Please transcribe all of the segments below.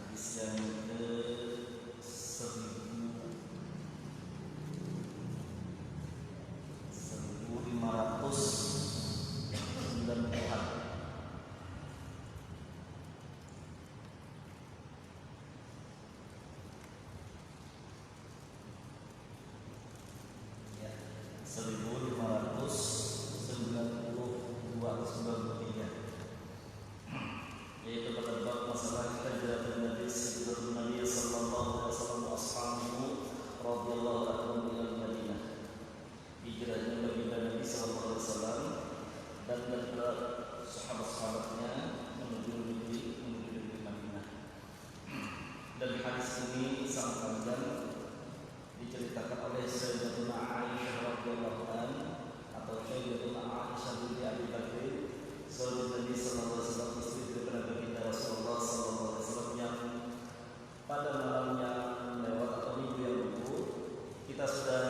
Hadis yang ke 1590-an. Ya, 1592-93, yaitu pada bab masalah hijrah Nabi sallallahu alaihi wasallam wa ashabihi radhiyallahu anhum ila Madinah. Hijrahnya baginda Nabi sallallahu alaihi wasallam dan sahabat-sahabatnya menuju negeri Madinah. Dan hadis ini sangat panjang, diceritakan oleh Sayyidatuna Aisyah radhiyallahu anha atau Sayyidatuna Aisyah binti Abi Bakr, sahabat Nabi sallallahu alaihi wasallam, istri daripada baginda Rasulullah sallallahu alaihi wasallam, yang pada malam yang lewat atau minggu yang lalu kita sudah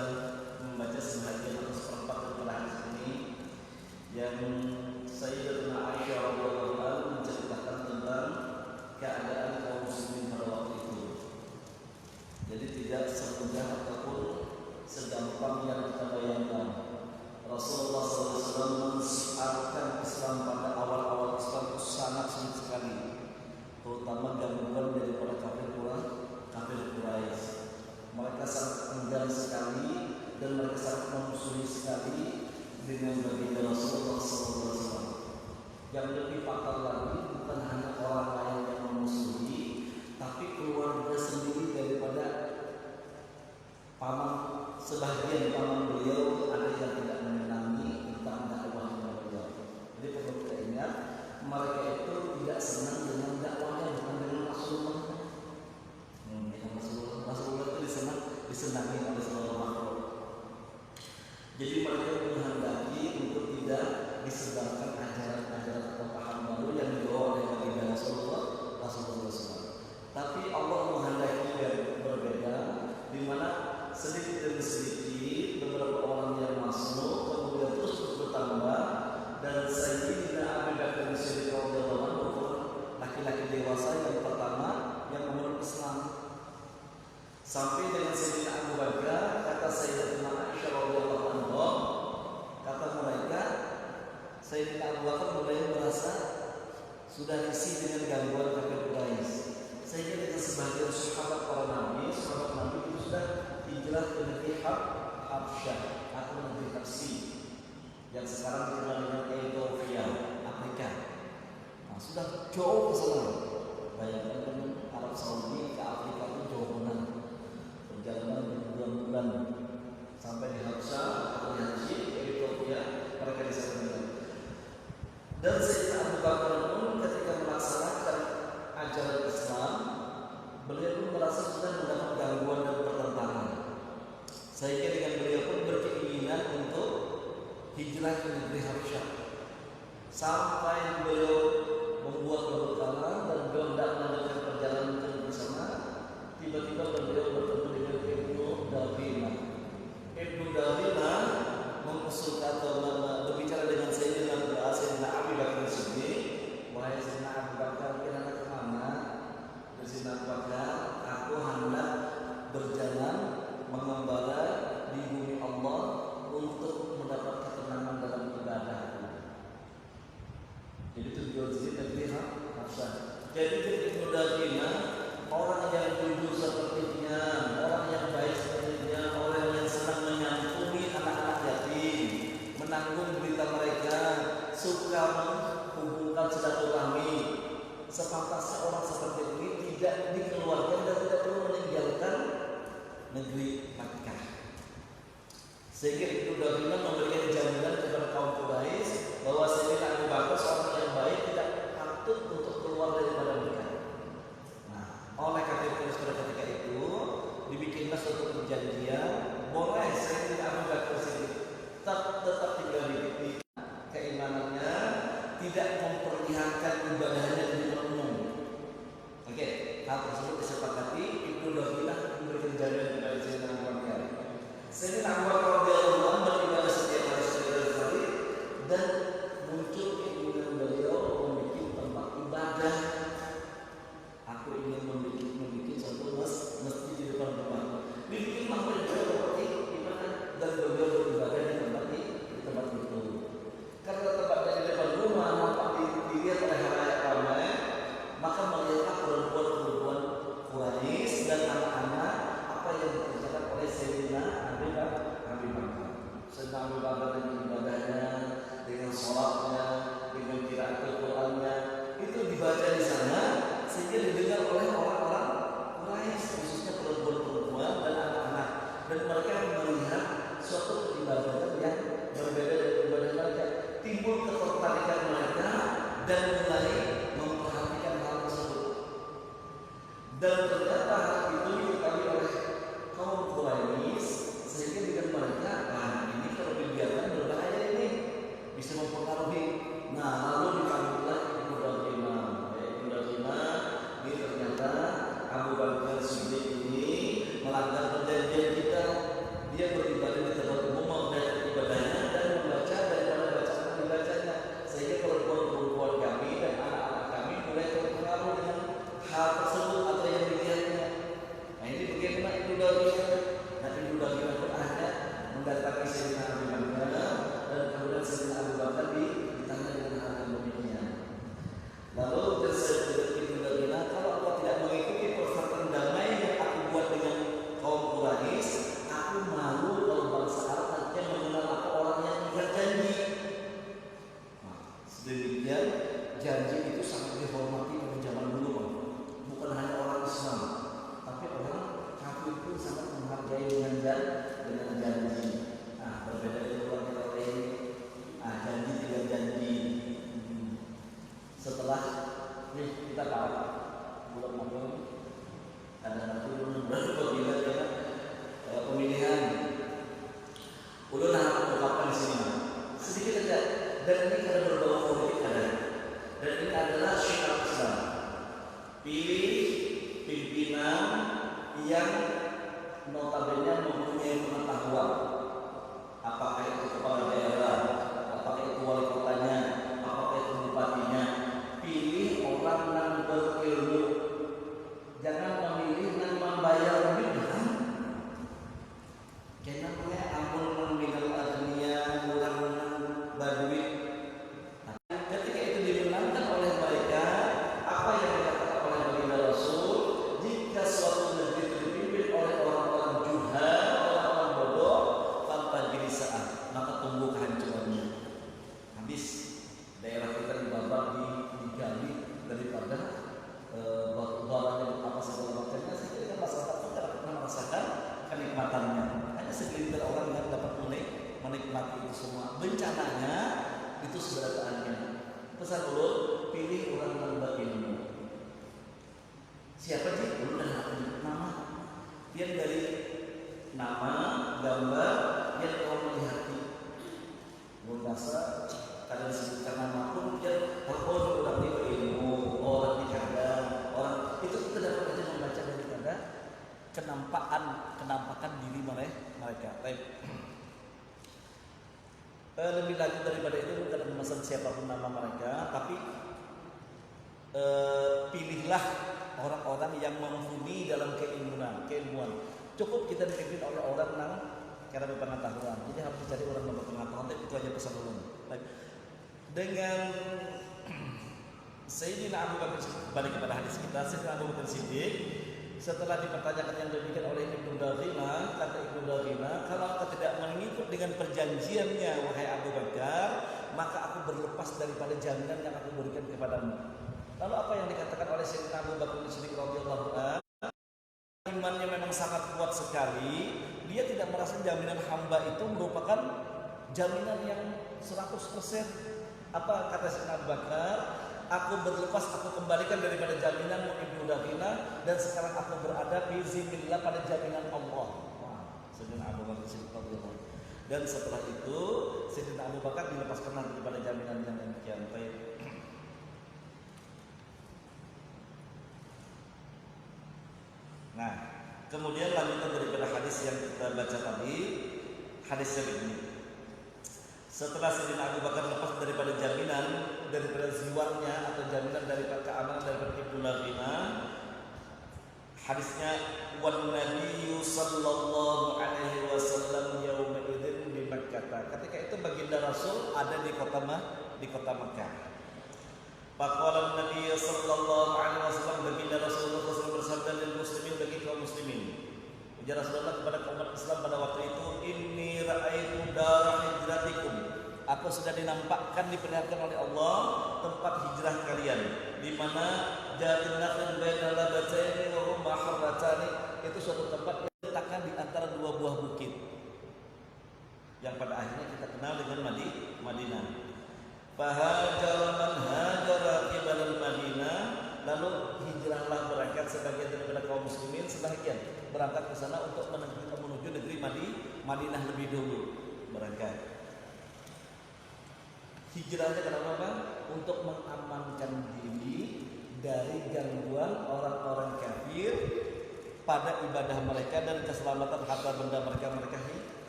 membaca sebagian atau seperempat daripada hadis ini, yang Sayyidatuna Aisyah radhiyallahu anha menceritakan tentang keadaan kaum muslimin pada waktu itu. Jadi tidak semudah ataupun segampang yang kita bayangkan. Rasulullah SAW mensiarkan Islam pada awal-awal Islam itu sangat sulit sekali, terutama gangguan daripada kafir Quraisy. Mereka sangat enggan sekali dan mereka sangat memusuhi sekali dengan baginda Rasulullah SAW. Yang lebih fatal lagi, bukan hanya orang lain yang memusuhi, tapi keluarga sendiri daripada sebagian paman beliau ada yang tidak menyenangi tentang dakwahnya beliau. Jadi perlu kita ingat, mereka itu tidak senang dengan dakwahnya, bukan dengan Rasulullah. Rasulullah itu disenangi oleh seluruh makhluk. Jadi mereka menghendaki untuk tidak disebarkan ajaran-ajaran atau paham baru yang dibawa oleh baginda Rasulullah SAW. Tapi Allah menghendaki yang berbeda, di mana sedikit demi sedikit beberapa orang yang masuk, kemudian terus bertambah, dan Sayyidina Abu Bakar Siddiq radhiyallahu anhu laki-laki dewasa yang pertama yang memeluk Islam. Sampai dengan Sayyidina Abu Bakar, kata Sayyidatina Aisyah radhiyallahu anha, kata mereka, Sayyidina Abu Bakar mulai merasa sudah risih dengan gangguan kafir Quraisy. Sehingga dengan sebagian sahabat para nabi, sahabat nabi itu sudah hijrah ke negeri Habsyah atau negeri Habsi yang sekarang dikenal dengan Ethiopia, Afrika. Nah, sudah jauh ke sana. Bayangkan dengan Arab Saudi ke Afrika itu jauh benar. Perjalanan berbulan-bulan sampai di Habsyah atau di Habsi, ke Ethiopia, mereka di sana. Dan Sayyidina Abu Bakar pun ketika melaksanakan ajaran Islam, beliau pun merasa sudah mendapat gangguan dan pertentangan. Sehingga dengan beliau pun berkeinginan untuk hijrah ke negeri Habsyah. Sampai beliau membuat bekal dan beliau tidak melanjutkan perjalanan ke negeri sana. Tiba-tiba beliau bertemu dengan Ibnu Dawina. Ibnu Dawina mengusulkan atau berbicara dengan Sayyidina Abu Bakar Siddiq. Wahai Sayyidina Abu Bakar, kira-kira kemana? Sayyidina Abu Bakar, aku hendak berjalan mengembara di bumi Allah untuk mendapat ketenangan dalam ibadah. Jadi tujuan sini negeri Habsyah. Jadi Ibnu Dawina orang yang jujur sepertinya, orang yang baik sepertinya, orang yang senang menyampuni anak-anak yatim, menanggung berita mereka, suka menghubungkan silaturahmi. Sepantasnya orang seperti ini tidak dikeluarkan dan tidak perlu meninggalkan negeri Makkah. Sehingga Ibnu Dawina memberikan jaminan kepada kaum Quraisy bahwa Sayyidina Abu Bakar seorang yang baik, tidak patut untuk keluar daripada Makkah. Nah, oleh karena itu pada ketika itu dibikinlah suatu perjanjian, boleh Sayyidina Abu Bakar tetap tinggal di keimanannya, tidak memperlihatkan ibadahnya di umum. Oke, hal tersebut disepakati. Ibnu Dawina memberikan jaminan kepada Sayyidina Abu Bakar. Sayyidina Abu Bakar radhiyallahu anhu beribadah setiap hari dan muncul keinginan beliau membuat tempat ibadah Dan ternyata hal itu diketahui oleh kaum Quraisy, sehingga dengan mereka, ini kalau dibiarkan berbahaya ini, bisa mempengaruhi. Nah, lalu dipanggillah Ibnu Daghina. Ibnu Daghina ini ternyata Abu Bakar Siddiq ini melanggar perjanjian kita. Dia beribadah di tempat umum, mengerjakan ibadahnya dan membaca daripada bacaan yang dibacanya, sehingga perempuan-perempuan kami dan anak-anak kami mulai terpengaruh dengan hal tersebut atau yang dilihatnya. Nah, ini bagaimana Ibnu Daghina? Nah, Ibnu Daghina pun akhirnya mendatangi Sayyidina Abu Bakar, dan kemudian Sayyidina Abu Bakar ditanya dengan hal yang demikian. Lalu tersedia Ibnu Daghina, kalau engkau tidak mengikuti persatuan damai yang aku buat dengan kaum Quraisy, aku malu kalau bangsa Arab nantinya mengenal aku orang yang ingkar janji. Nah, sedemikian janji itu sangat dihormati pada zaman dulu, bukan hanya orang Islam, tapi orang kafir pun sangat menghargai dengan janji. Nah, berbeda dengan orang kita ini. Janji tidak janji. Setelah kita tahu bulan Maret ada nanti pemilihan. Ulun harus mengungkapkan di sini sedikit saja, dan ini karena berbau politik ada. Dan ini adalah syiar Islam. Pilih pimpinan yang notabene mempunyai pengetahuan, apakah itu kepala daerah, apakah itu wali kotanya, apakah itu bupatinya. Pilih orang yang berilmu, jangan memilih yang membayar lebih. Jangan punya ampun meninggal agnia, murah badui. Ketika itu dimenangkan oleh mereka, apa yang dikatakan oleh baginda Rasul, jika suatu negeri dipimpin oleh orang-orang juhal, orang-orang bodoh, tanpa jilisaah, maka tunggu kehancurannya. Habis daerah kita dibabat, digali daripada batu-batu yang apa segala macamnya, sehingga masyarakat kita tidak pernah merasakan kenikmatannya. Hanya segelintir orang yang dapat menikmati itu semua. Bencananya itu seberataannya. Pesan ulun, pilih orang yang berilmu. Siapa sih? Ulun dan nama. Dia dari nama, gambar, dia orang melihati. Ulun rasa kalau disebutkan nama pun dia orang ini berilmu, orang ini ada, orang itu kita dapat aja membaca daripada kenampakan diri mereka. Lebih lanjut daripada itu bukan memesan siapapun nama mereka, tapi pilihlah orang-orang yang mumpuni dalam keilmuan. Cukup kita dipimpin oleh orang yang karena berpengetahuan. Jadi harus cari orang yang berpengetahuan. Itu aja pesan ulun. Dengan Sayyidina Abu Bakar, balik kepada hadis kita, Sayyidina Abu Bakar Siddiq setelah dipertanyakan yang demikian oleh Ibnu Daghina, kata Ibnu Daghina, kalau engkau tidak mengikut dengan perjanjiannya wahai Abu Bakar, maka aku berlepas daripada jaminan yang aku berikan kepadamu. Lalu apa yang dikatakan oleh Sayyidina Abu Bakar Siddiq radhiyallahu anhu? Imannya memang sangat kuat sekali. Dia tidak merasa jaminan hamba itu merupakan jaminan yang 100%. Apa kata Sayyidina Abu Bakar? Aku berlepas, aku kembalikan daripada jaminanmu Ibnu Daghina, dan sekarang aku berada fi zimillah pada jaminan Allah. Sayyidina Abu Bakar Siddiq radhiyallahu anhu. Dan setelah itu Sayyidina Abu Bakar dilepaskan daripada jaminan yang demikian. Nah, kemudian lanjutan daripada hadis yang kita baca tadi, hadis yang ini. Setelah Sayyidina Abu Bakar lepas daripada jaminan, daripada ziwarnya atau jaminan daripada keamanan daripada Ibnu Daghina, hadisnya wan nabiyyu sallallahu alaihi wasallam yauma idzin di Makkah. Ketika itu baginda Rasul ada di kota Makkah. Faqala Nabi sallallahu alaihi wasallam, baginda Rasulullah SAW bersabda lil muslimin, bagi kaum muslimin. Ujar Rasulullah kepada kaum Islam pada waktu itu, inni ra'aitu dara hijratikum. Aku sudah dinampakkan, diperlihatkan oleh Allah tempat hijrah kalian, di mana jatun nakhl bainal labataini wa huma harratani. Itu suatu tempat yang diletakkan di antara dua buah bukit, yang pada akhirnya kita kenal dengan Madinah. Fahajara man hajara qibala Madinah, lalu hijrahlah berangkat sebagian daripada muslimin sebagian berangkat ke sana untuk menuju negeri Madinah lebih dulu berangkat. Hijrahnya kenapa Bang? Untuk mengamankan diri dari gangguan orang-orang kafir pada ibadah mereka dan keselamatan harta benda mereka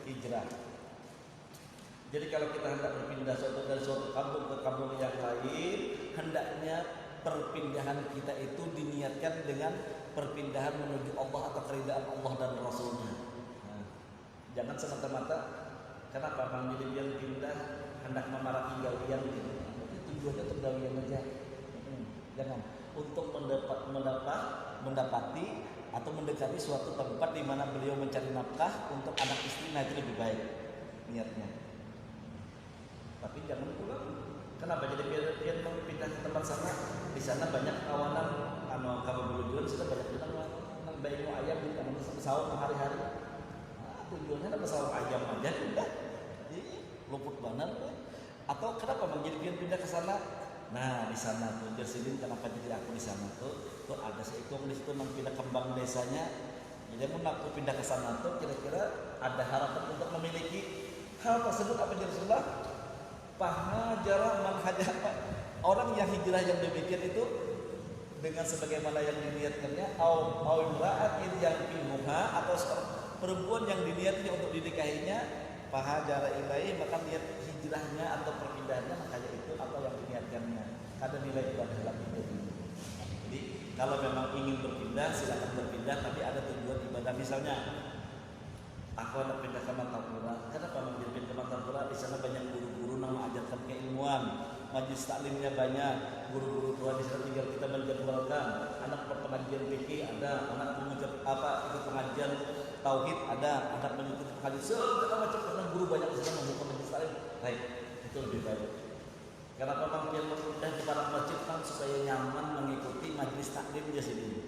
hijrah. Jadi kalau kita hendak berpindah dari suatu kampung ke kampung yang lain, hendaknya perpindahan kita itu diniatkan dengan perpindahan menuju Allah atau keridaan Allah dan Rasulnya. Nah, jangan semata-mata kenapa Bang jadi yang pindah hendak memaraki gawian gitu. Tujuannya untuk gawian aja. Jangan untuk mendapati atau mendekati suatu tempat di mana beliau mencari nafkah untuk anak istri, nah itu lebih baik niatnya. Tapi jangan pulang. Kenapa? Jadi biar pindah ke tempat sana, di sana banyak kawanan kamu berjualan sudah banyak bilang bayi ayam di kamu sahur hari-hari. Nah, tujuannya ada sahur ayam aja udah. Luput banar. Atau kenapa menjadi pindah ke sana? Nah di sana tuh Jersilin kenapa jadi aku di sana tuh ada seikung di situ pindah kembang desanya. Jadi aku pindah ke sana tuh kira-kira ada harapan untuk memiliki hal tersebut apa Rasulullah? Pahajara manhajah orang yang hijrah yang demikian itu dengan sebagaimana yang diniatkannya au imra'atin yang fimuha atau perempuan yang diniatnya untuk dinikahinya pahajara ilaih maka niat hijrahnya atau perpindahannya makanya itu apa yang diniatkannya ada nilai ibadah dalam hidup. Jadi kalau memang ingin berpindah silakan berpindah tapi ada tujuan ibadah. Misalnya aku hendak pindah ke Martapura. Kenapa pindah ke Martapura? Di sana banyak guru-guru yang mengajarkan keilmuan, majelis taklimnya banyak, guru-guru tua di sana tinggal kita menjadwalkan. Anak pengajian fikih ada, anak mengajar ikut pengajian tauhid ada, anak mengikuti pengajian segala macam karena guru banyak di sana membuka majelis taklim. Baik, itu lebih baik. Karena memang dia pindah kepada masjid kan supaya nyaman mengikuti majelis taklim dia sendiri.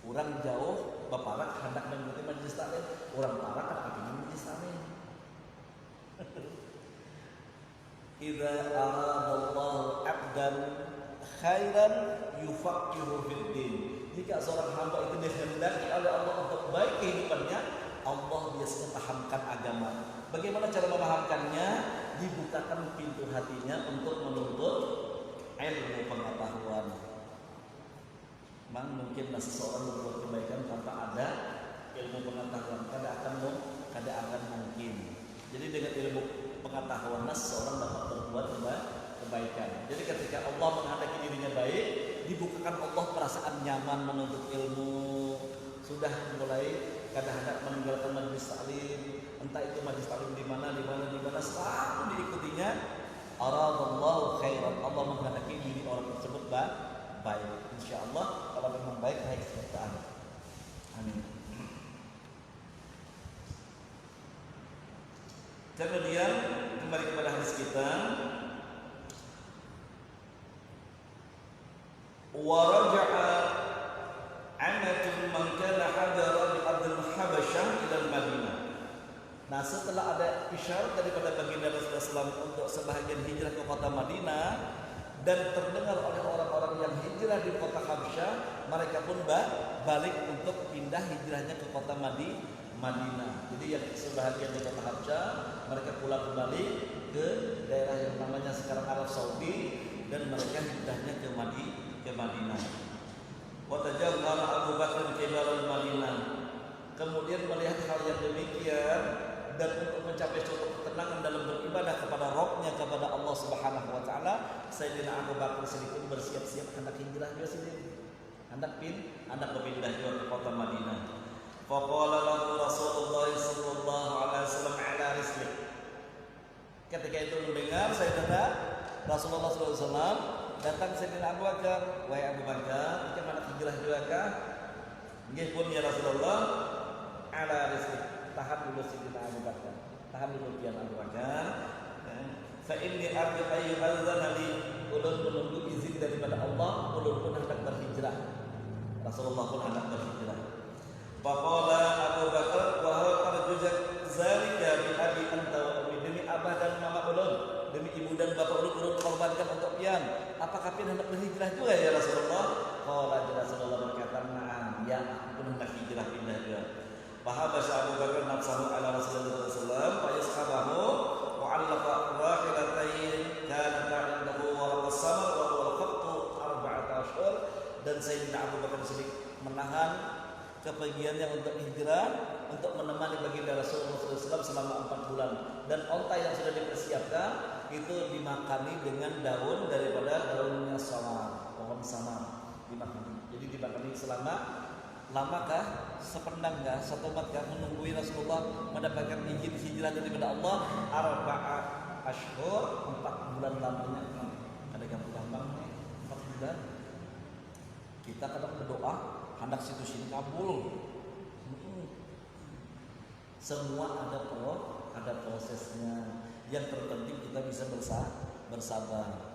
Orang jauh baparak hendak mengikuti majelis taklim, orang parak kan ingin majelis taklim. Idza aradallahu 'abdan khairan yufaqihu fid din. Jika seorang hamba itu dikehendaki oleh Allah untuk baik kehidupannya, Allah biasanya pahamkan agama. Bagaimana cara memahamkannya? Dibukakan pintu hatinya untuk menuntut ilmu pengetahuan. Mungkin seseorang berbuat kebaikan tanpa ada ilmu pengetahuan, kada akan mungkin. Jadi dengan ilmu pengetahuan seseorang dapat berbuat kebaikan. Jadi ketika Allah menghendaki dirinya baik, dibukakan Allah perasaan nyaman menuntut ilmu. Sudah mulai kadang-kadang meninggalkan majelis taklim, entah itu majelis taklim di mana selalu diikutinya. Aradallahu khairan, Allah menghendaki diri orang tersebut baik. Insyaallah kalau memang baik kesejahteraan. Amin. Kemudian kembali kepada hadis kita. Wa raja'a amatun man kana hadara bi ardil habasyah ila Madinah. Nah, setelah ada isyarat daripada baginda Rasulullah SAW untuk sebahagian hijrah ke kota Madinah dan terdengar oleh orang-orang yang hijrah di kota Habasyah, mereka pun balik untuk pindah hijrahnya ke kota Madinah. Jadi yang sebahagian di kota Habasyah, mereka pulang kembali ke daerah yang namanya sekarang Arab Saudi dan mereka hijrahnya ke Madinah. Wa tajawwara Abu Bakar kibar Madinah. Kemudian melihat hal yang demikian dan untuk mencapai suatu ketenangan dalam beribadah kepada Rabb-Nya, kepada Allah Subhanahu wa taala, Sayyidina Abu Bakar sedikit bersiap-siap hendak hijrah dia sendiri. Hendak berpindah ke kota Madinah. Faqala lahu Rasulullah sallallahu alaihi wasallam ala rislik. Ketika itu mendengar Sayyidina Rasulullah sallallahu alaihi wasallam datang Sayyidina Abu Bakar, "Wahai Abu Bakar, kita hendak hijrah juga kah?" "Nggih pun ya Rasulullah." Ala rislik. Tahan dulu Sayyidina Abu Bakar. Tahan dulu pian Abu Bakar. Fa inni arju ayyuhalladzina li ulun menunggu izin daripada Allah, ulun pun hendak berhijrah. Rasulullah pun hendak berhijrah. Faqala Abu Bakar wa hal arju zalika bi abi anta wa ummi, demi abah dan mama ulun, demi ibu dan bapak ulun korbankan untuk pian. Apakah pian hendak berhijrah juga ya Rasulullah? Qala Rasulullah berkata, "Na'am, ya." nafsahu ala Rasulullah sallallahu alaihi wasallam fa yashabahu wa 'allaqa rahilatain kanata 'indahu wa raqas samar wa huwa al-qattu 14 dan Sayyidina Abu Bakar Siddiq menahan kepergiannya untuk hijrah untuk menemani baginda Rasulullah SAW selama 4 bulan dan onta yang sudah dipersiapkan itu dimakani dengan daun daripada daunnya samar, pohon samar dimakani. Jadi dimakani selama lamakah, sependang kah, satu umat kah menunggui Rasulullah mendapatkan izin hijrah daripada Allah 4 ashhur 4 bulan lamanya. Ada gampang 4 bulan. Kita kadang berdoa hendak situ sini kabul. Semua ada prosesnya. Yang terpenting kita bisa bersabar.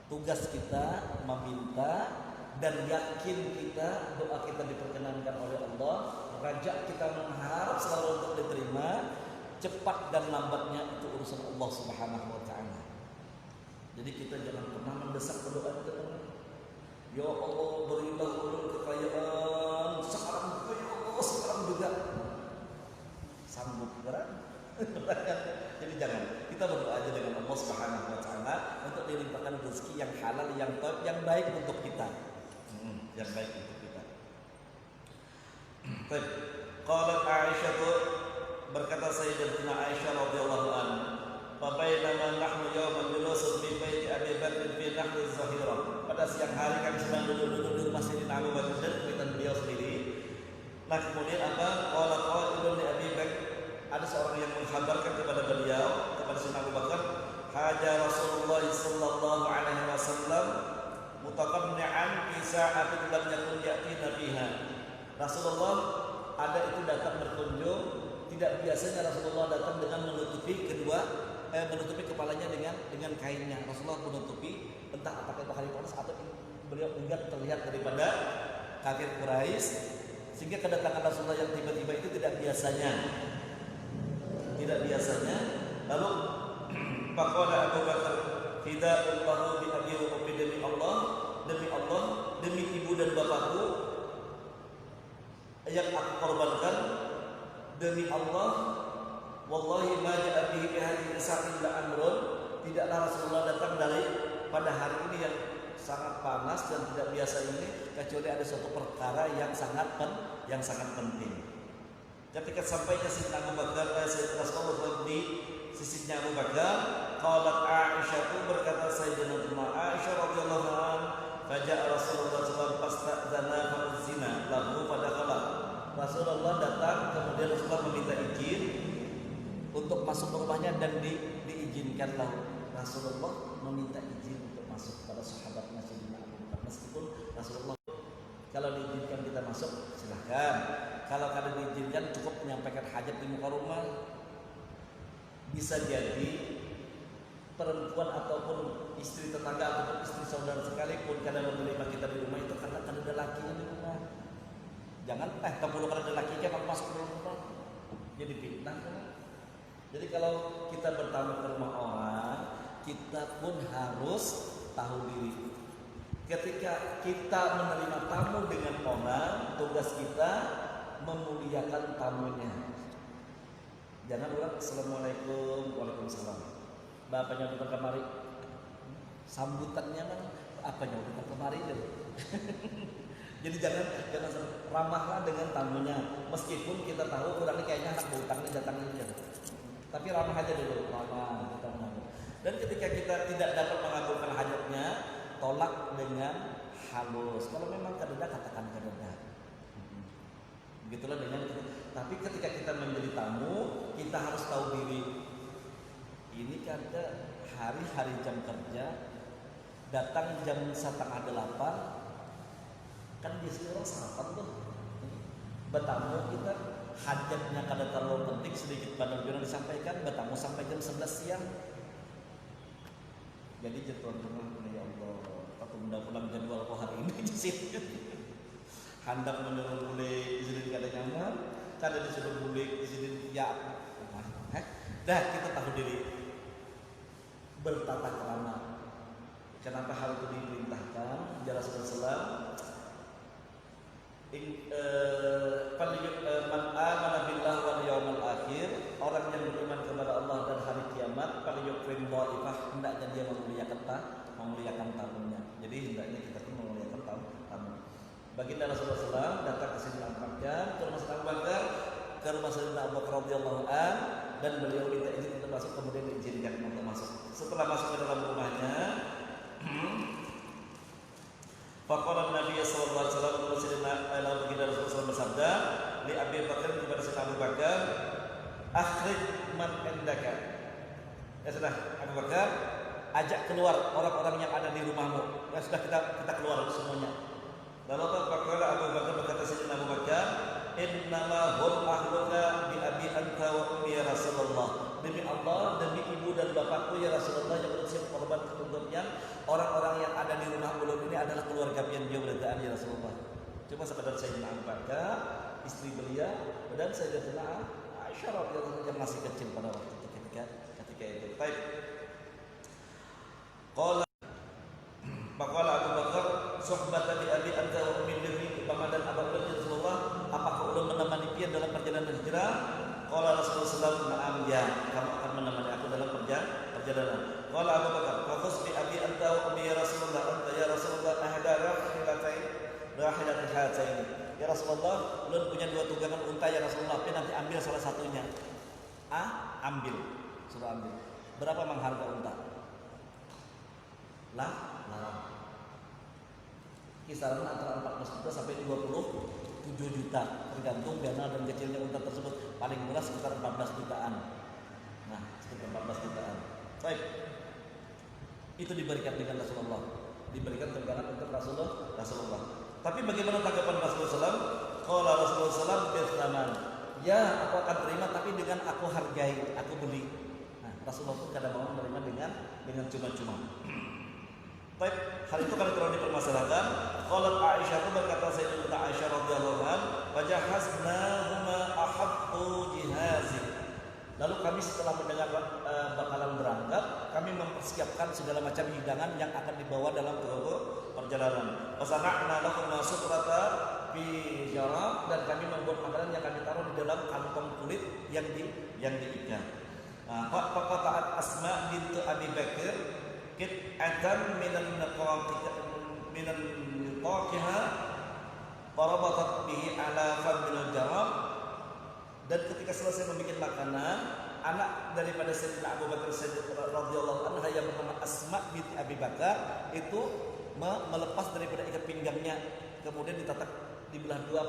Tugas kita meminta dan yakin kita doa kita diperkenankan oleh Allah. Raja kita mengharap selalu untuk diterima. Cepat dan lambatnya itu urusan Allah Subhanahu wa taala. Jadi kita jangan pernah mendesak berdoa kita. Ya Allah berilah ulun kekayaan sekarang juga ya Allah sekarang juga sanggup kan? Jadi jangan kita berdoa aja dengan Allah Subhanahu wa taala untuk dilimpahkan rezeki yang halal yang thayyib yang baik untuk kita. Yang baik untuk kita. Baik. Qalat Aisyah berkata Sayyidatina Aisyah radhiyallahu anha Fabainama nahnu yawman julusun fi baiti Abi Bakr fi nahri az-zahira. Pada siang hari kami sedang duduk-duduk di rumah Sayyidina Abu Bakar dan kuitan beliau sendiri. Nah kemudian apa? Qala qailun li Abi Bakr, ada seorang yang mengkhabarkan kepada beliau, kepada Sayyidina Abu Bakar, haja Rasulullah sallallahu alaihi wasallam mutaqanni'an fi sa'atin lam yakun ya'tina fiha. Rasulullah ada itu datang berkunjung, tidak biasanya Rasulullah datang dengan menutupi kepalanya dengan kainnya. Rasulullah menutupi entah apakah itu hari panas atau beliau enggak terlihat daripada kafir Quraisy, sehingga kedatangan Rasulullah yang tiba-tiba itu tidak biasanya. Lalu faqala Abu Bakar fida'ullahu bi abi wa ummi, demi Allah demi ibu dan bapakku yang aku korbankan, demi Allah wallahi ma ja'a bihi bi hadhihi sa'in la amrun, tidaklah Rasulullah datang dari pada hari ini yang sangat panas dan tidak biasa ini kecuali ada suatu perkara yang sangat penting. Ketika sampainya Sayyidina Abu Bakar, Sayyidina Rasulullah di sisinya Abu Bakar, qalat Aisyah, berkata Sayyidina Aisyah radhiyallahu anha, faja'a Rasulullah sallallahu alaihi wasallam fasta'dzana fa'uzina lahu fadakhala. Rasulullah datang, kemudian Rasulullah meminta izin untuk masuk ke rumahnya dan diizinkanlah. Rasulullah meminta izin untuk masuk pada sahabatnya Sayyidina Abu Bakar. Meskipun Rasulullah kalau diizinkan kita masuk silahkan, kalau kada diizinkan cukup menyampaikan hajat di muka rumah. Bisa jadi perempuan ataupun istri tetangga ataupun istri saudara sekalipun kada menerima kita di rumah itu karena kada ada lakinya di rumah. Jangan kalau kada ada lakinya maka masuk ke rumah jadi fitnah kan? Jadi kalau kita bertamu ke rumah orang, kita pun harus tahu diri. Ketika kita menerima tamu dengan orang, tugas kita memuliakan tamunya. Jangan ulang assalamualaikum, waalaikumsalam. Bapaknya datang kemari, sambutannya kan apanya datang kemari deh. Jadi jangan ramahlah dengan tamunya. Meskipun kita tahu orangnya kayaknya anak berutangnya datangnya aja. Tapi ramah aja dulu, ramah kita mengatur. Dan ketika kita tidak dapat mengabulkan hajatnya, tolak dengan halus. Kalau memang kadeda katakan kadeda. Begitulah dengan. Tapi ketika kita menjadi tamu, kita harus tahu diri. Ini kada hari-hari jam kerja, datang jam 7:30. Kan biasanya orang sarapan tuh. Bertamu kita hajatnya kada terlalu penting, sedikit banyak yang disampaikan, bertamu sampai jam 11 siang. Jadi jadwal rumah ya Allah, aku mudah pulang jadwal kok hari ini di sini. Hendak menyuruh boleh izin kada nyaman, kada disuruh boleh izin ya. Dah kita tahu diri, bertata krama. Kenapa hal itu diperintahkan? Jelas Rasulullah. Man amana billah wal yawmal akhir dhaifah, hendaknya dia memuliakan tamunya. Jadi hendaknya kita pun memuliakan tamu. Baginda Rasulullah SAW datang ke Sayyidina Abu Bakar, ke rumah Sayyidina Abu Bakar, ke rumah Sayyidina Abu Bakar radhiyallahu an, dan beliau minta izin untuk masuk, kemudian diizinkan untuk masuk. Setelah masuk ke dalam rumahnya, faqala Nabi sallallahu alaihi wasallam, Sayyidina Baginda Rasulullah SAW bersabda, li Abi Bakar, kepada Sayyidina Abu Bakar, akhrij man indaka. Ya sudah, Abu Bakar, ajak keluar orang-orang yang ada di rumahmu. Ya sudah, kita keluar semuanya. Lalu faqala Abu Bakar, berkata Sayyidina Abu Bakar, innama hum ahluka bi abi anta wa ummi ya Rasulullah. Demi Allah, demi ibu dan bapakku ya Rasulullah, yang berusia korban ketuntunnya, orang-orang yang ada di rumah ulun ini adalah keluarga yang dia beritaan ya Rasulullah. Cuma sekedar Sayyidina Abu Bakar, istri beliau, dan Sayyidatina Aisyah radhiyallahu anha yang masih kecil pada waktu itu ketika itu. Baik. Maqala Abu Bakar, suhbatan di abi anta wa ummi, demi pamadan Abu Bakar Rasulullah, apakah ulun menemani pian dalam perjalanan hijrah? Qala Rasulullah sallallahu alaihi wasallam, ya, kamu akan menemani aku dalam perjalanan. Qala Abu Bakar, faqus bi abi anta wa ummi ya Rasulullah, anta ya Rasulullah ahada rahilatain. Ya Rasulullah, ulun punya 2 tunggangan unta ya Rasulullah, pian nanti ambil salah satunya. Ambil. Suruh ambil. Berapa mang harga unta? Larang. Kisaran antara 14 juta sampai 27 juta, tergantung dana dan kecilnya unta tersebut. Paling murah sekitar 14 jutaan. Nah, sekitar 14 jutaan. Baik. Itu diberikan dengan Rasulullah. Diberikan tunggangan untuk Rasulullah. Tapi bagaimana tanggapan Rasulullah SAW? Qala Rasulullah SAW bisaman. Ya, aku akan terima, tapi dengan aku hargai, aku beli. Nah, Rasulullah pun kadang mau menerima dengan cuma-cuma. Baik, hal itu kan terlalu dipermasalahkan. Qalat Aisyah, itu berkata Sayyidatina Aisyah radhiyallahu anha, "Wajahhaznahuma ahabbu jihazi." Lalu kami setelah mendengar bakalan berangkat, kami mempersiapkan segala macam hidangan yang akan dibawa dalam perjalanan. Wasana'na lahuma sutrata fi jarab, dan kami membuat makanan yang kami taruh di dalam kantong kulit yang diikat. Faqata'at Asma bintu Abi Bakar qit'atan minan naqaqiha farabatat bihi ala fadil jarab. Dan ketika selesai membuat makanan, anak daripada Sayyidina Abu Bakar Siddiq radhiyallahu anha yang bernama Asma binti Abi Bakar itu melepas daripada ikat pinggangnya, kemudian dibelah dua,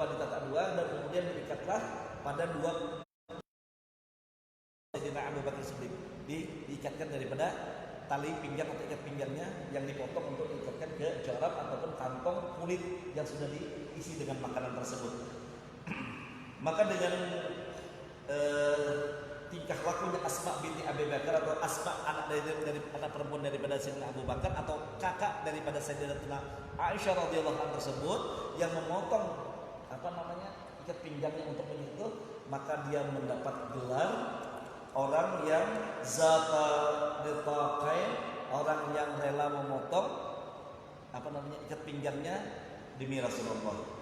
dan kemudian diikatlah pada 2 Sayyidina Abu Bakar Siddiq, diikatkan daripada tali pinggang atau ikat pinggangnya yang dipotong untuk diikatkan ke jorab ataupun kantong kulit yang sudah diisi dengan makanan tersebut. Maka dengan tingkah lakunya Asma binti Abi Bakar, atau Asma anak dari anak perempuan daripada Sayyidina Abu Bakar, atau kakak daripada Sayyidatina Aisyah radhiyallahu anha tersebut, yang memotong ikat pinggangnya untuk menyentuh, maka dia mendapat gelar orang yang zata ditaqain, orang yang rela memotong ikat pinggangnya demi Rasulullah.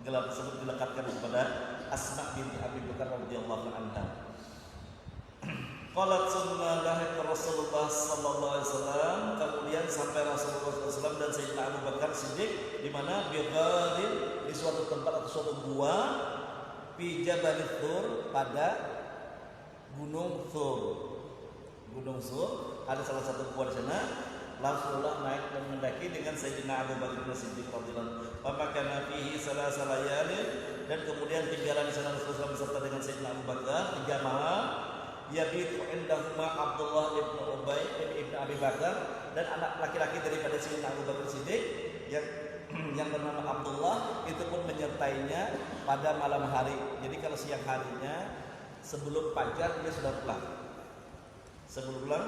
Gelar tersebut dilekatkan kepada Asma binti Abi Bakar radhiyallahu anha. Qalat summa lahir Rasulullah sallallahu alaihi wasallam, kemudian sampai Rasulullah SAW dan Sayyidina Abu Bakar Siddiq di mana bighadin, di suatu tempat atau suatu gua, fi Jabalith Thur, pada Gunung Thur. Gunung Thur ada salah satu gua di sana. Rasulullah naik dan mendaki dengan Sayyidina Abu Bakar Siddiq radhiyallahu anhu. Famakana fihi salasa layalin, dan kemudian tinggalan di sana Rasulullah beserta dengan Sayyidina Abu Bakar 3 malam. Yabitu indahuma Abdullah ibn Ubay ibn Abi Bakar, dan anak laki-laki daripada Sayyidina Abu Bakar Siddiq yang bernama Abdullah itu pun menyertainya pada malam hari. Jadi kalau siang harinya sebelum fajar dia sudah pulang. Sebelum pulang,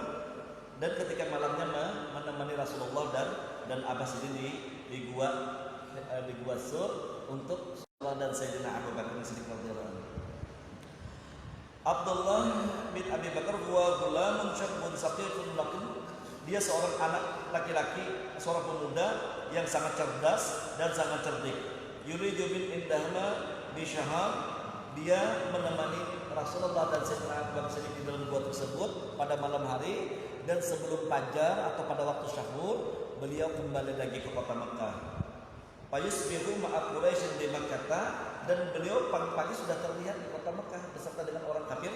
dan ketika malamnya menemani Rasulullah dan Abbas ini di gua Sur untuk sholat dan Sayyidina Abu Bakar Siddiq radhiyallahu anhu. Abdullah bin Abi Bakar huwa ghulamun syabun saqiqun lakin, dia seorang anak laki-laki, seorang pemuda yang sangat cerdas dan sangat cerdik. Yuridu bin indahma bi syahab, dia menemani Rasulullah dan Sayyidina Abu Bakar Siddiq di dalam gua tersebut pada malam hari dan sebelum fajar atau pada waktu syahur beliau kembali lagi ke kota Mekah. Fayusbihu ma'a Quraisy di Makkah, dan beliau pagi-pagi sudah terlihat di kota Mekah beserta dengan orang kafir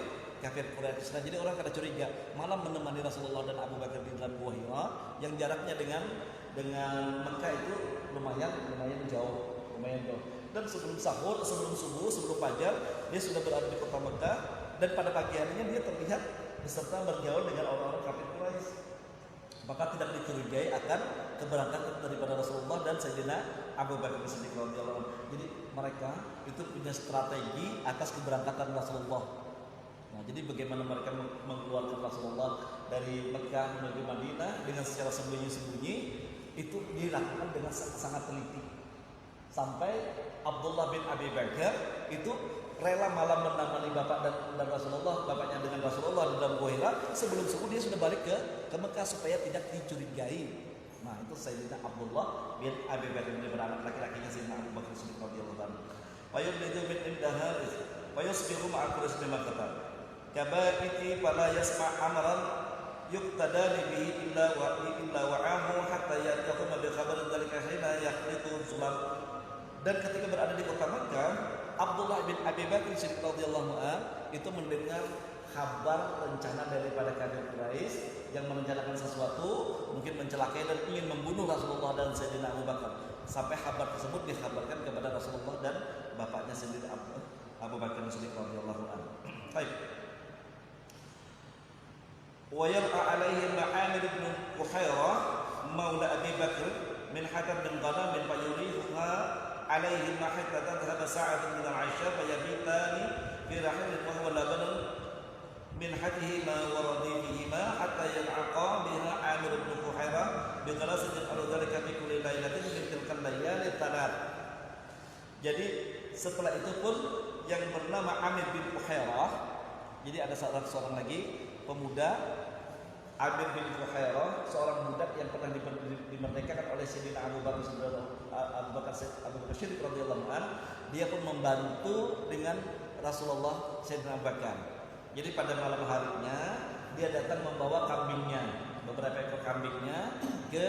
Quraisy. Nah, jadi orang kada curiga, malam menemani Rasulullah dan Abu Bakar di dalam Gua Hira yang jaraknya dengan Mekah itu lumayan jauh. Dan sebelum sahur, sebelum subuh, sebelum fajar dia sudah berada di kota Mekah, dan pada pagi harinya dia terlihat beserta bergaul dengan orang-orang kafir Quraisy. Maka tidak dicurigai akan keberangkatan daripada Rasulullah dan Sayyidina Abu Bakar Siddiq radhiyallahu anhu. Jadi mereka itu punya strategi atas keberangkatan Rasulullah. Nah, jadi bagaimana mereka mengeluarkan Rasulullah dari Mekah menuju Madinah dengan secara sembunyi-sembunyi itu dilakukan dengan sangat teliti. Sampai Abdullah bin Abi Bakar itu rela malam menemani bapak dan Rasulullah, bapaknya dengan Rasulullah di dalam Gua Hira. Sebelum subuh dia sudah balik ke Mekah supaya tidak dicurigai. Nah, itu Sayyidina Abdullah bin Abi Bakar, ini beranak laki-lakinya Sayyidina Abu Bakar Siddiq radhiyallahu anhu. Wa yubnidu min indaha wa yusbihu ma'a Quraisy bi Makkah. Kabaiti fala yasma' amran yuqtada bihi illa wa'ahu hatta yataquma bi khabarin dzalika hina yahlitu sulam. Dan ketika berada di kota Makkah, Abdullah bin Abi Bakar Siddiq radhiyallahu anhu itu mendengar kabar rencana daripada kafir Quraisy yang merencanakan sesuatu, mungkin mencelakai dan ingin membunuh Rasulullah dan Sayyidina Abu Bakar. Sampai kabar tersebut dikabarkan kepada Rasulullah dan bapaknya Sayyidina Abu Bakar Siddiq radhiyallahu anhu. Baik. Wa yar'a alaihi Ma'amir bin Quhairah maula Abi Bakar min Hakam bin Ghanam bin Fayuriha alaihi ma hatta tadhhaba sa'atan min al-'isha fayabitani fi rahilin wa huwa labanan min hatihi ma waradihi ma hatta yal'aqa biha Amir bin Quhairah bi qalasin yaqulu dhalika fi kulli lailatin min tilkal layali thalath. Jadi setelah itu pun yang bernama Amir bin Quhairah, jadi ada seorang lagi pemuda Amir bin Quhairah, seorang budak yang pernah dimerdekakan oleh Sayyidina Abu Bakar Siddiq radhiyallahu anhu. Dia pun membantu dengan Rasulullah Sayyidina Abu Bakar. Jadi pada malam harinya dia datang membawa kambingnya, beberapa ekor kambingnya ke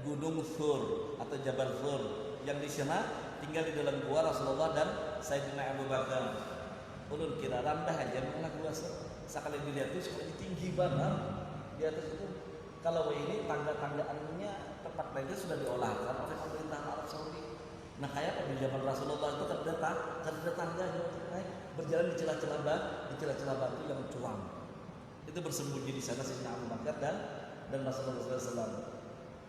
Gunung Thur atau Jabal Thur, yang di sana tinggal di dalam gua Rasulullah dan Sayyidina Abu Bakar. Ulun kira rendah aja malah gua sekali dilihat itu seperti tinggi banget. Di atas itu kalau ini tangga-tanggaannya tempat lainnya sudah diolahkan oleh pemerintah Arab Saudi. Nah, kayak di zaman Rasulullah itu kan ada tangga berjalan di celah-celah batu yang curam. Itu bersembunyi di sana Sayyidina Abu Bakar dan Rasulullah SAW.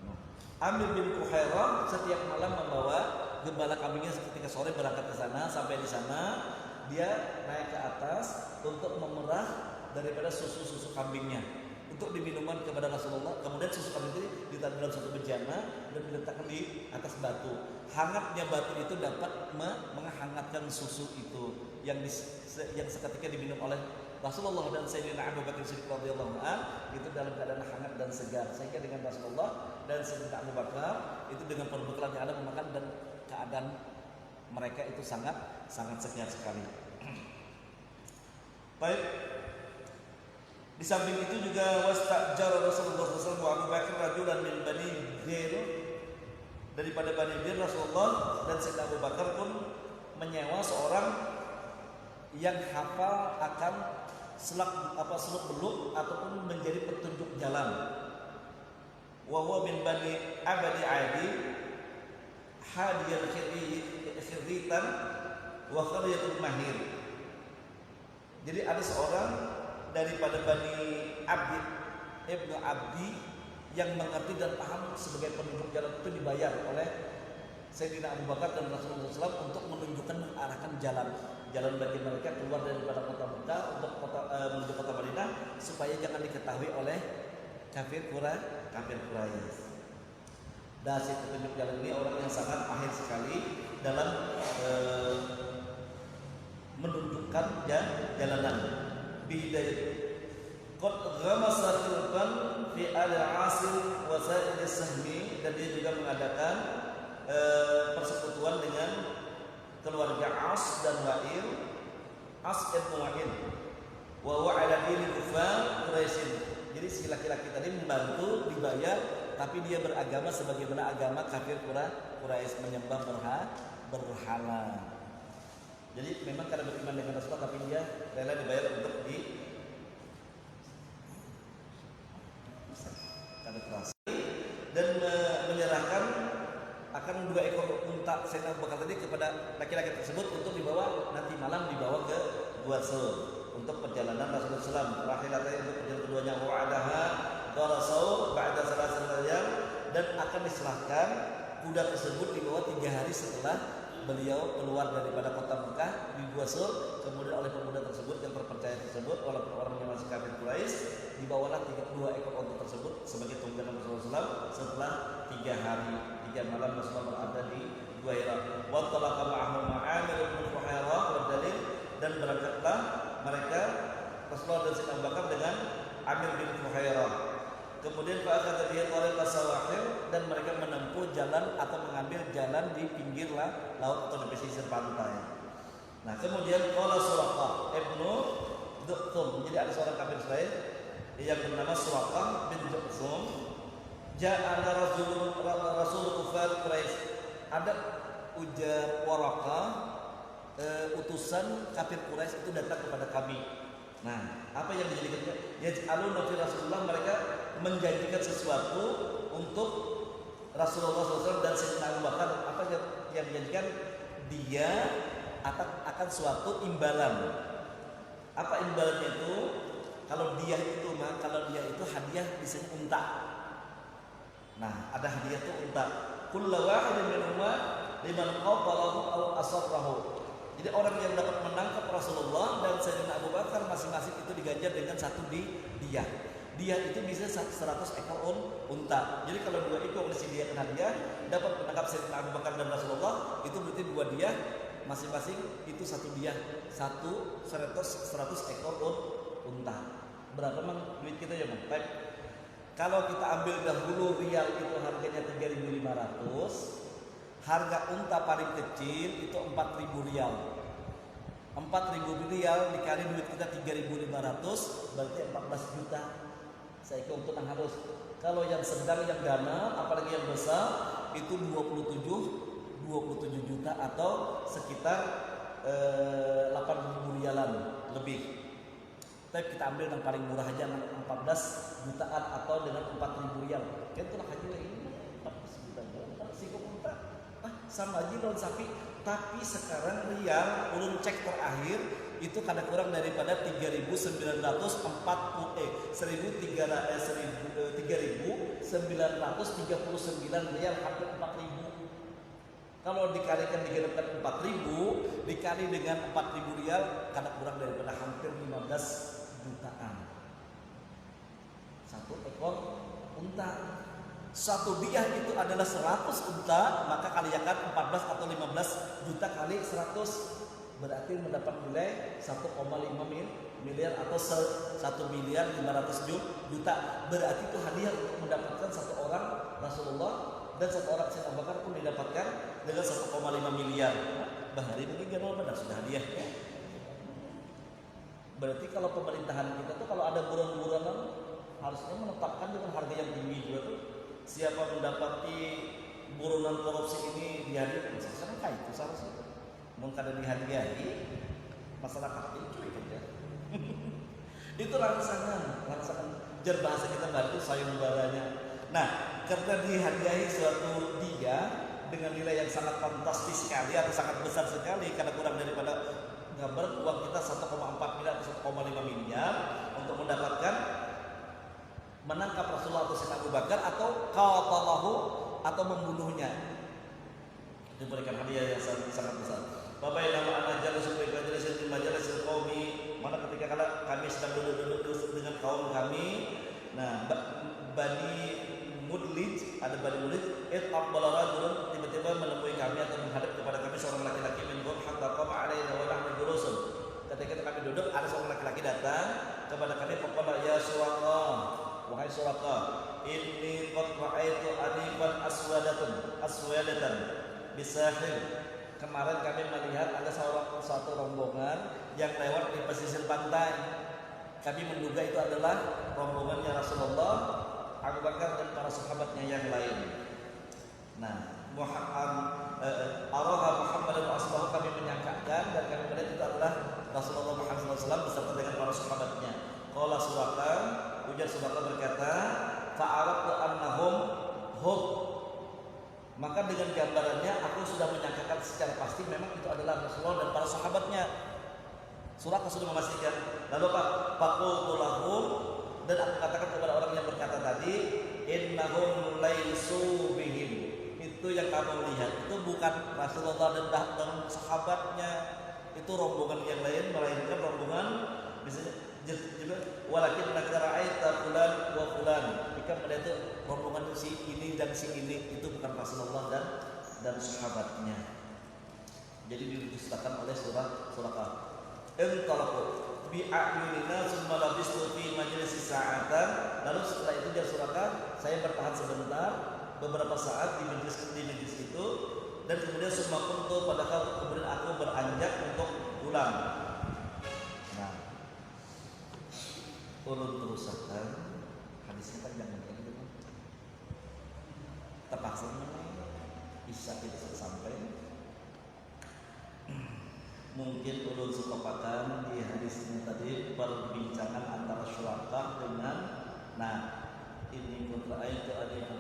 Nah, Amir bin Quhairah setiap malam membawa gembala kambingnya ketika sore berangkat ke sana. Sampai di sana dia naik ke atas untuk memerah daripada susu kambingnya untuk diminumkan kepada Rasulullah. Kemudian susu kambing itu ditaruh dalam satu bejana dan diletakkan di atas batu. Hangatnya batu itu dapat menghangatkan susu itu yang seketika diminum oleh Rasulullah dan Sayyidina Abu Bakar Siddiq radhiyallahu anhu itu dalam keadaan hangat dan segar. Sehingga dengan Rasulullah dan Sayyidina Abu Bakar itu dengan perbekalan yang ada memakan dan keadaan mereka itu sangat segar sekali. Baik. Di samping itu juga wastajara Rasulullah SAW wa Abu Bakar rajulan min Bani Dir, daripada Bani Dir Rasulullah dan Sayyidina Abu Bakar pun menyewa seorang yang hafal akan seluk beluk ataupun menjadi petunjuk jalan. Wa huwa min Bani Abdi Adi hadiyan khiritan wa khariyatul mahir. Jadi ada seorang daripada Bani Abdi Ibnu Abdi yang mengerti dan paham sebagai penunjuk jalan itu dibayar oleh Sayyidina Abu Bakar dan Rasulullah SAW untuk menunjukkan mengarahkan jalan bagi mereka keluar daripada kota Mekah untuk menuju kota Madinah supaya jangan diketahui oleh kafir Quraisy. Dan si petunjuk jalan ini orang yang sangat mahir sekali dalam menunjukkan jalanan. Bidayat qad ghamasa tilkan fi al-asir wa sa'id as-sahmi, dan dia juga mengadakan persekutuan dengan keluarga As dan Wa'il, As ibn Wa'il wa huwa ala dini kufar Quraisy, Jadi si laki-laki tadi membantu dibayar, tapi dia beragama sebagaimana agama kafir Quraisy, menyembah berhala. Jadi memang karena beriman dengan Rasulullah, tapi dia rela dibayar untuk dan menyerahkan akan 2 ekor unta Sayyidina Abu Bakar tadi kepada laki-laki tersebut untuk dibawa nanti malam, dibawa ke Gua Sur untuk perjalanan Rasulullah SAW. Rahilatan untuk perjalanan keduanya, wa'adaha Gua Sur ba'da salasan ayyam, dan akan diserahkan kuda tersebut dibawa 3 hari setelah beliau keluar daripada kota Mekah di Gua Sur. Kemudian oleh pemuda tersebut yang terpercaya tersebut, walaupun orangnya masih kafir Quraisy, dibawalah 2 ekor unta tersebut sebagai tunggangan Rasulullah SAW setelah 3 hari 3 malam Rasulullah berada di Gua Hira. Wa talaqa ma'ahu Amir bin Fuhairah wa Dalil, dan berangkatlah mereka Rasulullah dan Sayyidina Abu Bakar dengan Amir bin Fuhairah. Kemudian fa'akhadha bihi tariq as-sawahil, dan mereka menempuh jalan atau mengambil jalan di pinggir laut atau di pesisir pantai. Nah, kemudian qala Suraqah ibnu Duqtum, jadi ada seorang kafir lain yang bernama Suraqah bin Duqtum. Ja'ana Rasul kufar Quraisy, ada ujar Waraqah, utusan kafir Quraisy itu datang kepada kami. Nah, apa yang dijadikan? Yaj'aluna fi Rasulullah, mereka menjanjikan sesuatu untuk Rasulullah SAW dan Sayyidina Abu Bakar. Apa yang dijanjikan? Dia akan suatu imbalan. Apa imbalannya itu? Kalau dia itu hadiah di sini unta. Nah, ada hadiah itu unta. Kullu wahidin minhuma liman qatalahu aw asarrahu. Jadi orang yang dapat menangkap Rasulullah dan Sayyidina Abu Bakar masing-masing itu diganjar dengan 1 diah. Diah itu bisa 100 ekor unta. Jadi kalau 2 ekor disediakan hadiah, dapat menangkap Sayyidina Abu Bakar dan Rasulullah, itu berarti 2 diah, masing-masing itu 1 diah, 100 ekor unta. Berapa mang duit kita ya Bang? Kalau kita ambil dahulu rial itu harganya 3.500. Harga unta paling kecil itu 4.000 rial. 4.000 rial dikali duit kita 3.500, berarti 14 juta. Saya untung yang harus. Kalau yang sedang, yang dana, apalagi yang besar, itu 27 juta atau sekitar 8.000 rialan lebih. Tapi kita ambil yang paling murah aja 14 jutaan atau dengan 4.000 rial. Kan itu haji lagi 14 juta. Sama aja lawan sapi, tapi sekarang rial ulun cek terakhir itu kada kurang daripada 3.939 rial, hampir 4.000. Kalau dikalikan digenapkan 4.000 dikali dengan 4.000 rial, kada kurang daripada hampir 15 jutaan. 1 ekor unta. 1 diah itu adalah 100 unta, maka kalikan 14 atau 15 juta kali 100, berarti mendapat nilai 1,5 miliar atau 1 miliar 500 juta. Berarti itu hadiah untuk mendapatkan 1 orang Rasulullah dan 1 orang Sayyidina Abu Bakar pun didapatkan dengan 1,5 miliar. Bahari mungkin gak benar sudah hadiah. Berarti kalau pemerintahan kita tuh kalau ada buron-buronan harusnya menetapkan dengan harga yang tinggi juga tuh. Siapa mendapati buronan korupsi ini dihadiahkan, sekarang kayak itu seharusnya. Mau kada dihadiahi, masyarakat itu aja. Itu rangsangan jar bahasa kita bantu sayembaranya. Nah, karena dihadiahi suatu dia dengan nilai yang sangat fantastis sekali atau sangat besar sekali, karena kurang daripada gambar uang kita 1,4 miliar atau 1,5 miliar untuk mendapatkan menangkap Rasulullah atau Sayyidina Abu Bakar atau qatalahu atau membunuhnya. Diberikan hadiah yang sangat besar. Babailama ana jalisun fi majlisin majalisil qaumi, mana ketika kami sedang duduk dengan kaum kami. Nah, Bani Mudlij, ada Bani Mudlij, aqbala rajulun, tiba-tiba menemui kami atau menghadap kepada kami seorang laki-laki minhum hatta qama alaina wa nahnu julusun. Ketika kami duduk, ada seorang laki-laki datang kepada kami, faqala ya Suraqah, wahai Suraqah, inni qad ra'aitu anifan aswadatan bisahil. Kemarin kami melihat ada satu rombongan yang lewat di pesisir pantai. Kami menduga itu adalah rombongannya Rasulullah, Abu Bakar dan para sahabatnya yang lain. Nah, Araha Muhammad dan ashabahu, kami menyangkakan dan kami melihat itu adalah Rasulullah Muhammad SAW beserta dengan para sahabatnya. Qala Suraka, ujar Suraka berkata, fa'arabtu annahum hum. Maka dengan gambarannya aku sudah menyangkakan secara pasti memang itu adalah Rasulullah dan para sahabatnya. Suraka sudah memastikan. Lalu faqultu lahum, dan aku katakan kepada orang yang berkata tadi, innahum laisu bihim. Itu yang kamu lihat itu bukan Rasulullah dan sahabatnya, itu rombongan yang lain, melainkan rombongan misalnya juga walakin nakaraita fulan wa fulan. Jika melihat itu rombongan si ini dan si ini, itu bukan Rasulullah dan sahabatnya. Jadi didustakan oleh Suraka. Entalaqu bi a'yunina summa labistu fi majlis sa'atan. Lalu setelah itu dia Suraka, saya bertahan sebentar, beberapa saat di majlis itu, dan kemudian semua kuntu padahal kemudian aku beranjak untuk pulang. Nah, ulun terusakan hadisnya panjang kayak gitu kan. Terpaksa bisa kita sampai. Mungkin ulun sepakat di hadis ini tadi perbincangan antara Suraka dengan ini kontra ayat ada yang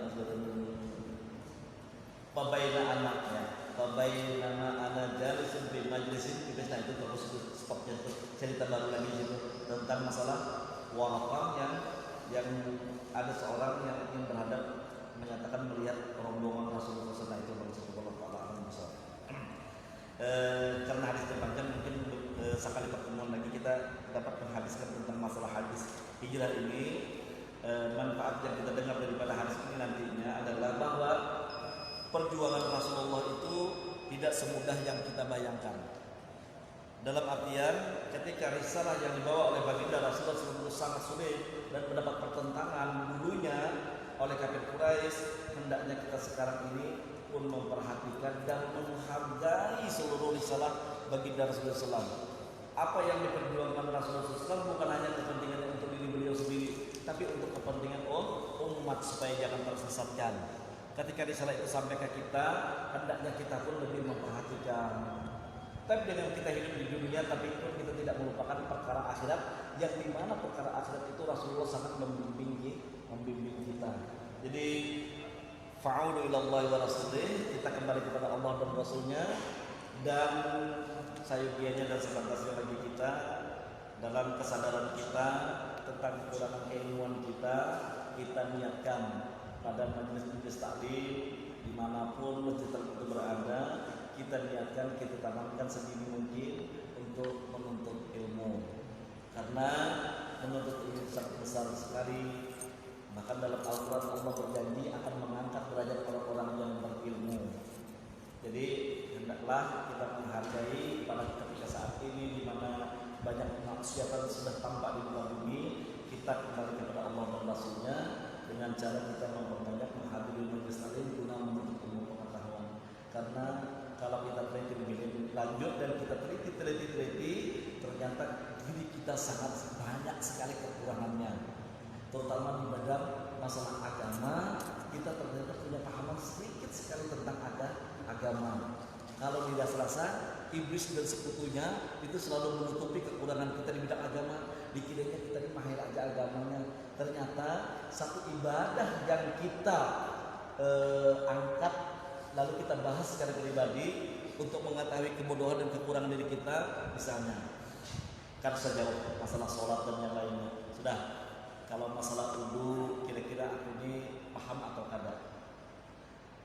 pabaina anaknya, pabaina anak jalisun fi majlisin, kita itu terus stopnya cerita baru lagi itu tentang masalah Waraqah yang ada seorang yang ingin berhadap menyatakan melihat rombongan Rasulullah SAW itu Rasulullah SAW. Karena hadis panjang mungkin sekali pertemuan lagi kita dapat menghabiskan tentang masalah hadis hijrah ini. Manfaat yang kita dengar daripada hadis ini nantinya adalah bahwa perjuangan Rasulullah itu tidak semudah yang kita bayangkan. Dalam artian ketika risalah yang dibawa oleh baginda Rasulullah SAW sangat sulit dan mendapat pertentangan dulunya oleh kafir Quraisy, hendaknya kita sekarang ini pun memperhatikan dan menghargai seluruh risalah baginda Rasulullah SAW. Apa yang diperjuangkan Rasulullah SAW bukan hanya kepentingan untuk diri beliau sendiri, tapi untuk kepentingan umat supaya jangan tersesatkan. Ketika risalah itu sampai ke kita, hendaknya kita pun lebih memperhatikan. Tapi dengan kita hidup di dunia, tapi pun kita tidak melupakan perkara akhirat, yang dimana perkara akhirat itu Rasulullah sangat membimbing kita. Jadi fa'udu ilallahi wa rasulih, kita kembali kepada Allah dan Rasulnya, dan sayugianya dan sebatasnya bagi kita dalam kesadaran kita tentang kekurangan keilmuan kita niatkan pada majelis taklim dimanapun masjid itu berada, kita niatkan, kita tanamkan sedini mungkin untuk menuntut ilmu, karena menuntut ilmu sangat besar sekali. Bahkan dalam Al-Quran Allah berjanji akan mengangkat derajat orang-orang yang berilmu. Jadi hendaklah kita menghargai pada ketika saat ini di mana banyak kemaksiatan sudah tampak di muka bumi, kita kembali kepada Allah dan Rasulnya dengan cara kita memperbanyak menghadiri majelis taklim guna menuntut ilmu pengetahuan. Karena kalau kita teliti lebih lanjut dan kita teliti, ternyata diri kita sangat banyak sekali kekurangannya, terutama di bidang masalah agama. Kita ternyata punya pahaman sedikit sekali tentang agama. Kalau tidak selasa, iblis dan sekutunya itu selalu menutupi kekurangan kita di bidang agama. Dikiranya kita ini mahir aja agamanya. Ternyata satu ibadah yang kita angkat lalu kita bahas secara pribadi untuk mengetahui kebodohan dan kekurangan diri kita, misalnya kan sejauh masalah sholat dan yang lainnya. Sudah, kalau masalah wudu kira-kira aku ini paham atau kada?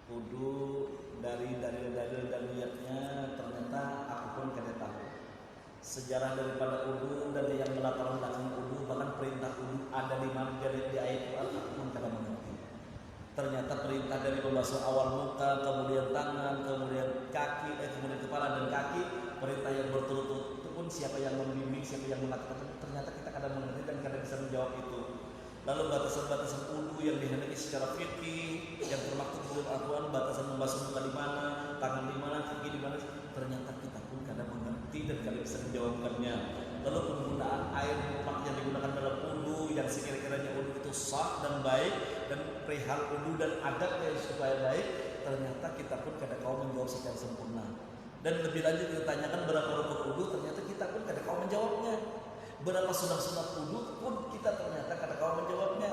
Wudu dari dalil dan niatnya ternyata aku pun kada tahu. Sejarah daripada wudu dan yang melatar belakang wudu, bahkan perintah wudu ada di mana dari ayat Quran, aku pun kada mengerti. Ternyata perintah dari membasuh awal muka, kemudian tangan, kemudian kaki, kemudian kepala dan kaki, perintah yang berturut-turut itu pun siapa yang membimbing, siapa yang mengatakan, ternyata kita kadang mengerti dan kadang bisa menjawab itu. Lalu batasan-batasan wudu yang dihendaki secara fikih, yang termaktub dalam Al-Quran, batasan membasuh muka di mana, tangan di mana, kaki di mana, ternyata kita pun kadang mengerti dan kadang bisa menjawabkannya. lalu penggunaan air mutlak yang digunakan dalam wudu yang sekira-kiranya wudu itu sah dan baik, dan perihal wudu dan adabnya supaya baik, ternyata kita pun kadang kala menjawab secara sempurna. Dan lebih lanjut ditanyakan berapa rukun wudu, ternyata kita pun kadang kala menjawabnya. Berapa sunat-sunat wudu pun kita ternyata kadang kala menjawabnya.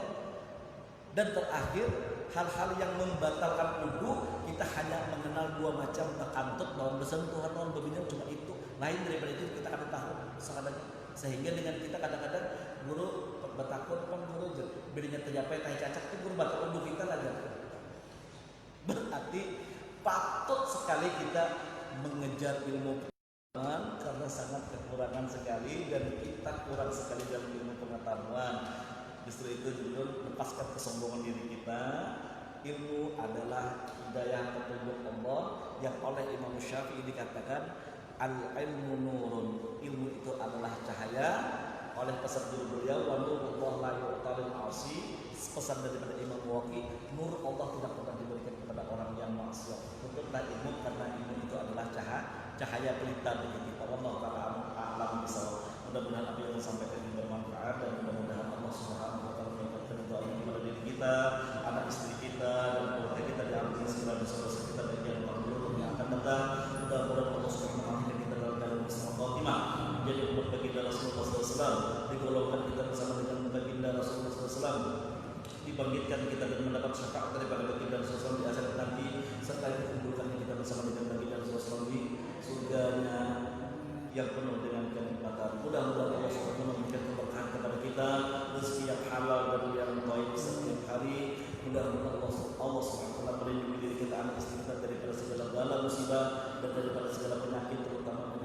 Dan terakhir, hal-hal yang membatalkan wudu kita hanya mengenal dua macam, takantut, lawan bersentuhan, lawan berbingung, cuma itu. Lain daripada itu kita kadang tahu sekadang. Sehingga dengan kita kadang-kadang guru bertakut kan guru berinya tercapai tai cacak itu guru batal wudu kita aja. Berarti patut sekali kita mengejar ilmu pengetahuan karena sangat kekurangan sekali dan kita kurang sekali dalam ilmu pengetahuan. Justru itu dulu lepaskan kesombongan diri kita. Ilmu adalah hidayah petunjuk Allah yang oleh Imam Syafi'i dikatakan al-ilmu nurun. Ilmu itu adalah cahaya. Oleh pesan guru beliau, wa nurullah la yu'talil 'asi. Pesan daripada Imam Waqi, nur Allah tidak pernah diberikan kepada orang yang maksiat. Tutuplah ilmu karena ilmu itu adalah cahaya pelita bagi kita. Wallahu ta'ala a'lam bishawab. Mudah-mudahan apa yang disampaikan ini bermanfaat dan mudah-mudahan Allah Subhanahu wa taala memberikan ridha kepada diri kita, anak istri kita, dan keluarga kita di alam segala dosa-dosa kita dan yang dulu yang akan datang. Mudah-mudahan Allah Subhanahu wa taala kita dalam husnul khotimah, menjadi umat baginda Rasulullah SAW, digolongkan kita bersama dengan baginda Rasulullah SAW, dibangkitkan kita dan mendapat syafaat daripada baginda Rasulullah SAW di akhirat nanti, serta dikumpulkan kita bersama dengan baginda Rasulullah SAW di surganya yang penuh dengan kenikmatan. Mudah-mudahan Allah SWT memberikan keberkahan kepada kita, rezeki yang halal dan yang baik setiap hari. Mudah-mudahan Allah SWT melindungi diri kita, anak istri kita daripada segala bala musibah dan daripada segala penyakit, terutama